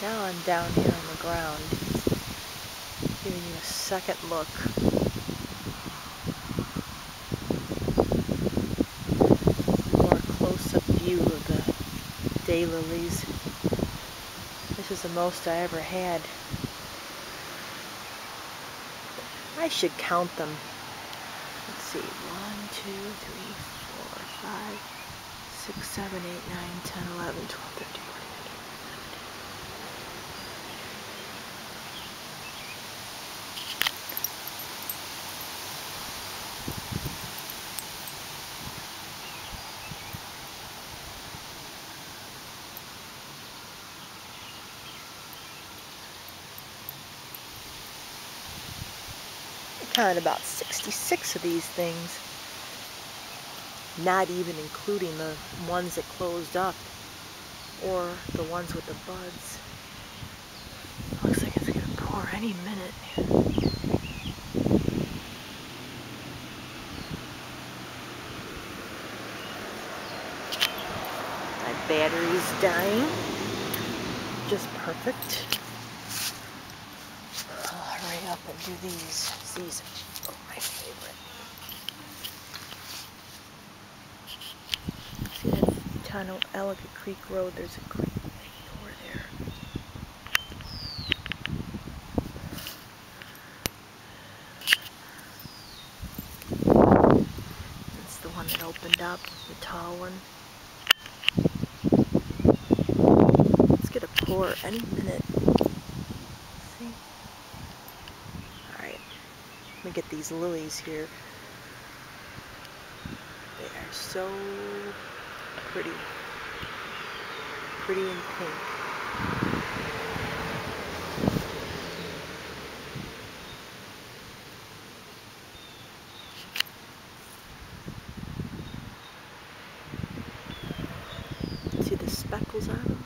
Now I'm down here on the ground, giving you a second look. More close-up view of the daylilies. This is the most I ever had. I should count them. Let's see, 1, 2, 3, 4, 5, 6, 7, 8, 9, 10, 11, 12, 13, 14, 15. I counted about 66 of these things, not even including the ones that closed up or the ones with the buds. Looks like it's going to pour any minute. My battery's dying. Just perfect. I'll hurry up and do these. These are my favorite. See that tunnel, Ellicott Creek Road? There's a creek over there. That's the one that opened up, the tall one. Let's get a pour any minute. See? Alright, let me get these lilies here. They are so pretty. Pretty and pink. See the speckles on them?